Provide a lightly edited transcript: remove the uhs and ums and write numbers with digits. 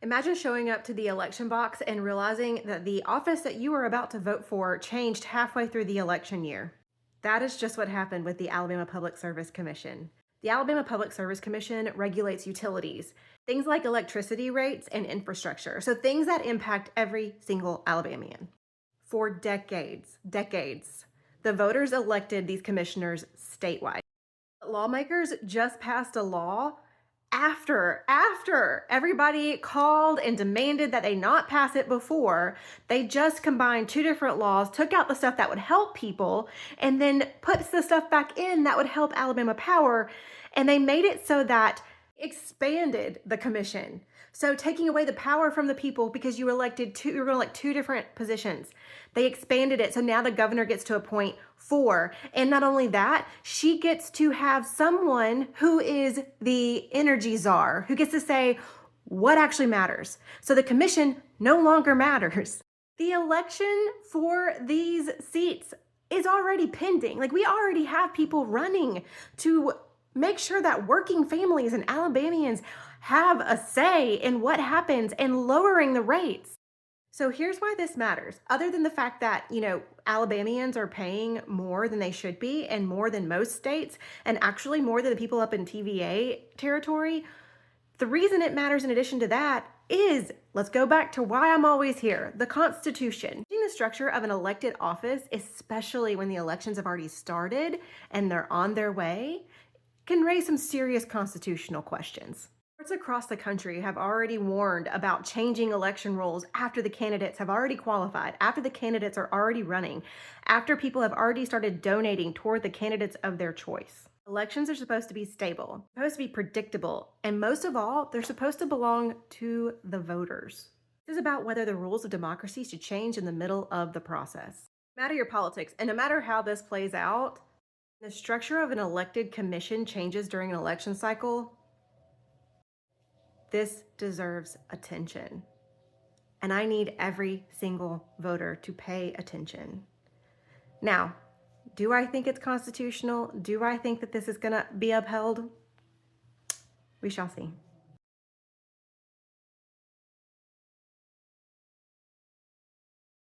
Imagine showing up to the election box and realizing that the office that you were about to vote for changed halfway through the election year. That is just what happened with the Alabama Public Service Commission. The Alabama Public Service Commission regulates utilities, things like electricity rates and infrastructure, so things that impact every single Alabamian. For decades, the voters elected these commissioners statewide. Lawmakers just passed a law after everybody called and demanded that they not pass it before. They just combined two different laws, took out the stuff that would help people, and then puts the stuff back in that would help Alabama Power. And they made it so that expanded the commission. So taking away the power from the people because you're going to elect two different positions. They expanded it. So now the governor gets to appoint four. And not only that, she gets to have someone who is the energy czar, who gets to say what actually matters. So the commission no longer matters. The election for these seats is already pending. Like, we already have people running to make sure that working families and Alabamians have a say in what happens and lowering the rates. So here's why this matters. Other than the fact that, Alabamians are paying more than they should be and more than most states, and actually more than the people up in TVA territory, the reason it matters in addition to that is, let's go back to why I'm always here, the Constitution. Changing the structure of an elected office, especially when the elections have already started and they're on their way, can raise some serious constitutional questions. Courts across the country have already warned about changing election rules after the candidates have already qualified, after the candidates are already running, after people have already started donating toward the candidates of their choice. Elections are supposed to be stable, supposed to be predictable, and most of all, they're supposed to belong to the voters. This is about whether the rules of democracy should change in the middle of the process. No matter your politics, and no matter how this plays out, the structure of an elected commission changes during an election cycle. This deserves attention. And I need every single voter to pay attention. Now, do I think it's constitutional? Do I think that this is going to be upheld? We shall see.